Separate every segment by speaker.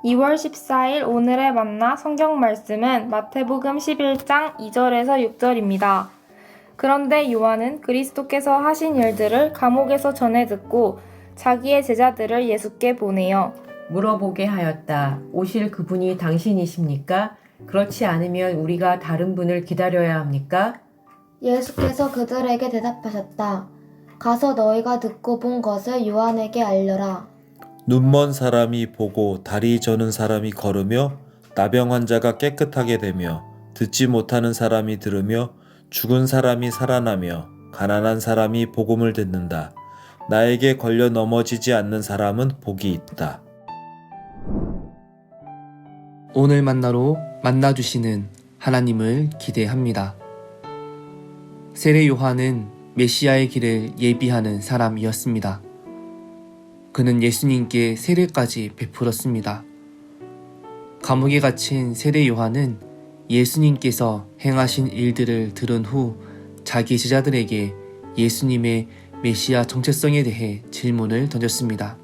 Speaker 1: 2월 14일 오늘의 만나 성경 말씀은 마태복음 11장 2절에서 6절입니다. 그런데 요한은 그리스도께서 하신 일들을 감옥에서 전해 듣고 자기의 제자들을 예수께 보내요.
Speaker 2: 물어보게 하였다. 오실 그분이 당신이십니까? 그렇지 않으면 우리가 다른 분을 기다려야 합니까?
Speaker 3: 예수께서 그들에게 대답하셨다. 가서 너희가 듣고 본 것을 요한에게 알려라.
Speaker 4: 눈먼 사람이 보고 다리 저는 사람이 걸으며 나병 환자가 깨끗하게 되며 듣지 못하는 사람이 들으며 죽은 사람이 살아나며 가난한 사람이 복음을 듣는다. 나에게 걸려 넘어지지 않는 사람은 복이 있다.
Speaker 5: 오늘 만나로 만나주시는 하나님을 기대합니다. 세례 요한은 메시아의 길을 예비하는 사람이었습니다. 그는 예수님께 세례까지 베풀었습니다. 감옥에 갇힌 세례 요한은 예수님께서 행하신 일들을 들은 후 자기 제자들에게 예수님의 메시아 정체성에 대해 질문을 던졌습니다.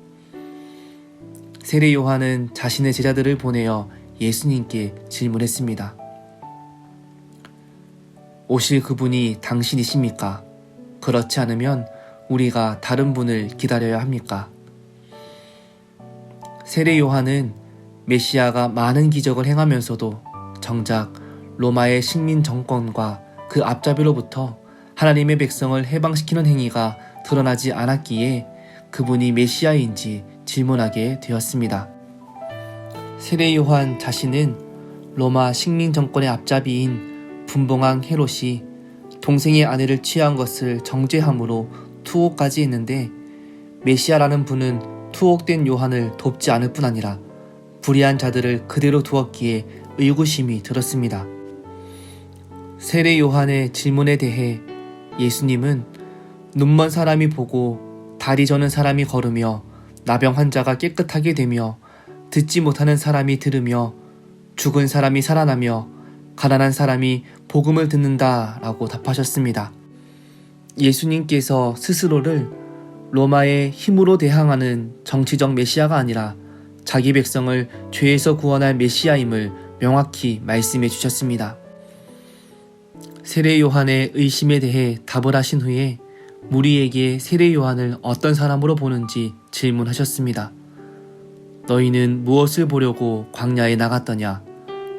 Speaker 5: 세례 요한은 자신의 제자들을 보내어 예수님께 질문했습니다. 오실 그분이 당신이십니까? 그렇지 않으면 우리가 다른 분을 기다려야 합니까? 세례 요한은 메시아가 많은 기적을 행하면서도 정작 로마의 식민 정권과 그 앞잡이로부터 하나님의 백성을 해방시키는 행위가 드러나지 않았기에 그분이 메시아인지 질문하게 되었습니다. 세례 요한 자신은 로마 식민 정권의 앞잡이인 분봉왕 헤롯이 동생의 아내를 취한 것을 정죄함으로 투옥까지 했는데 메시아라는 분은 투옥된 요한을 돕지 않을 뿐 아니라 불의한 자들을 그대로 두었기에 의구심이 들었습니다. 세례 요한의 질문에 대해 예수님은 눈먼 사람이 보고 다리 저는 사람이 걸으며 나병 환자가 깨끗하게 되며 듣지 못하는 사람이 들으며 죽은 사람이 살아나며 가난한 사람이 복음을 듣는다 라고 답하셨습니다. 예수님께서 스스로를 로마의 힘으로 대항하는 정치적 메시아가 아니라 자기 백성을 죄에서 구원할 메시아임을 명확히 말씀해 주셨습니다. 세례 요한의 의심에 대해 답을 하신 후에 무리에게 세례 요한을 어떤 사람으로 보는지 질문하셨습니다. 너희는 무엇을 보려고 광야에 나갔더냐?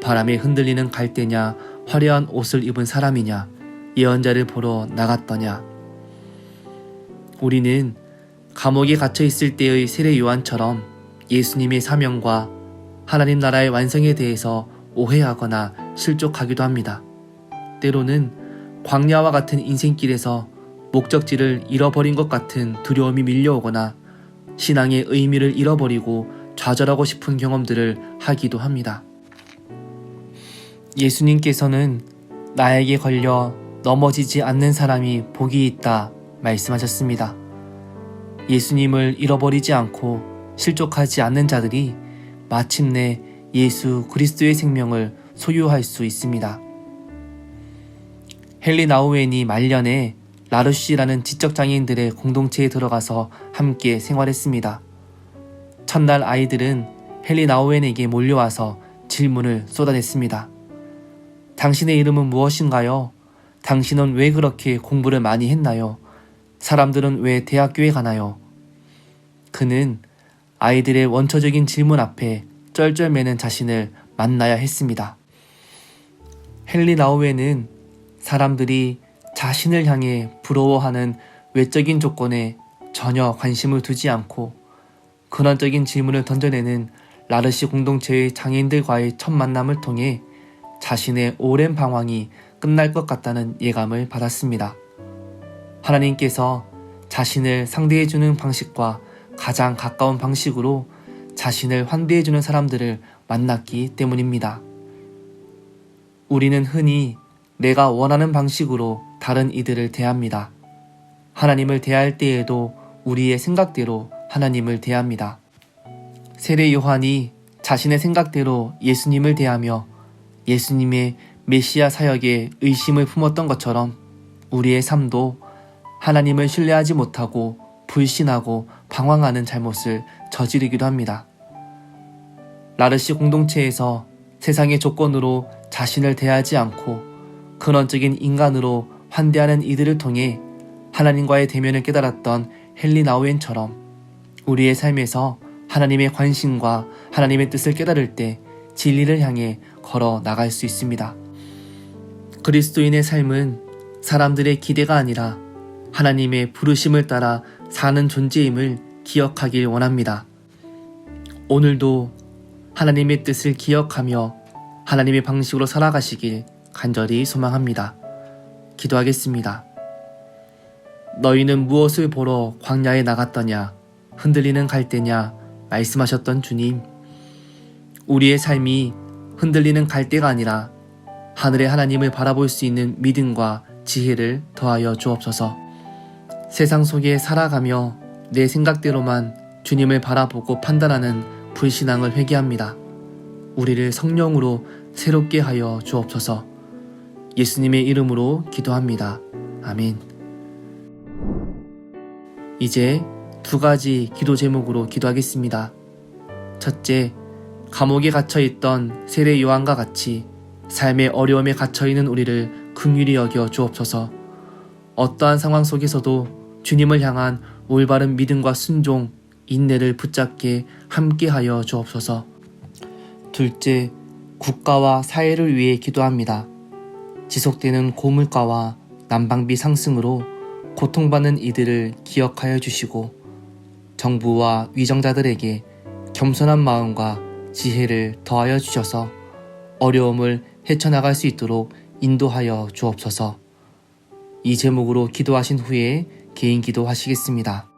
Speaker 5: 바람에 흔들리는 갈대냐? 화려한 옷을 입은 사람이냐? 예언자를 보러 나갔더냐? 우리는 감옥에 갇혀 있을 때의 세례 요한처럼 예수님의 사명과 하나님 나라의 완성에 대해서 오해하거나 실족하기도 합니다. 때로는 광야와 같은 인생길에서 목적지를 잃어버린 것 같은 두려움이 밀려오거나 신앙의 의미를 잃어버리고 좌절하고 싶은 경험들을 하기도 합니다. 예수님께서는 나에게 걸려 넘어지지 않는 사람이 복이 있다 말씀하셨습니다. 예수님을 잃어버리지 않고 실족하지 않는 자들이 마침내 예수 그리스도의 생명을 소유할 수 있습니다. 헨리 나우엔이 말년에 라르쉬라는 지적장애인들의 공동체에 들어가서 함께 생활했습니다. 첫날 아이들은 헨리 나우엔에게 몰려와서 질문을 쏟아냈습니다. 당신의 이름은 무엇인가요? 당신은 왜 그렇게 공부를 많이 했나요? 사람들은 왜 대학교에 가나요? 그는 아이들의 원초적인 질문 앞에 쩔쩔매는 자신을 만나야 했습니다. 헨리 나우엔은 사람들이 자신을 향해 부러워하는 외적인 조건에 전혀 관심을 두지 않고 근원적인 질문을 던져내는 라르시 공동체의 장애인들과의 첫 만남을 통해 자신의 오랜 방황이 끝날 것 같다는 예감을 받았습니다. 하나님께서 자신을 상대해주는 방식과 가장 가까운 방식으로 자신을 환대해주는 사람들을 만났기 때문입니다. 우리는 흔히 내가 원하는 방식으로 다른 이들을 대합니다. 하나님을 대할 때에도 우리의 생각대로 하나님을 대합니다. 세례 요한이 자신의 생각대로 예수님을 대하며 예수님의 메시아 사역에 의심을 품었던 것처럼 우리의 삶도 하나님을 신뢰하지 못하고 불신하고 방황하는 잘못을 저지르기도 합니다. 라르시 공동체에서 세상의 조건으로 자신을 대하지 않고 근원적인 인간으로 환대하는 이들을 통해 하나님과의 대면을 깨달았던 헨리 나우엔처럼 우리의 삶에서 하나님의 관심과 하나님의 뜻을 깨달을 때 진리를 향해 걸어 나갈 수 있습니다. 그리스도인의 삶은 사람들의 기대가 아니라 하나님의 부르심을 따라 사는 존재임을 기억하길 원합니다. 오늘도 하나님의 뜻을 기억하며 하나님의 방식으로 살아가시길 간절히 소망합니다. 기도하겠습니다. 너희는 무엇을 보러 광야에 나갔더냐? 흔들리는 갈대냐? 말씀하셨던 주님. 우리의 삶이 흔들리는 갈대가 아니라 하늘의 하나님을 바라볼 수 있는 믿음과 지혜를 더하여 주옵소서. 세상 속에 살아가며 내 생각대로만 주님을 바라보고 판단하는 불신앙을 회개합니다. 우리를 성령으로 새롭게 하여 주옵소서. 예수님의 이름으로 기도합니다. 아멘. 이제 2가지 기도 제목으로 기도하겠습니다. 첫째, 감옥에 갇혀있던 세례 요한과 같이 삶의 어려움에 갇혀있는 우리를 긍휼히 여겨 주옵소서. 어떠한 상황 속에서도 주님을 향한 올바른 믿음과 순종, 인내를 붙잡게 함께하여 주옵소서. 둘째, 국가와 사회를 위해 기도합니다. 지속되는 고물가와 난방비 상승으로 고통받는 이들을 기억하여 주시고 정부와 위정자들에게 겸손한 마음과 지혜를 더하여 주셔서 어려움을 헤쳐나갈 수 있도록 인도하여 주옵소서. 이 제목으로 기도하신 후에 개인 기도하시겠습니다.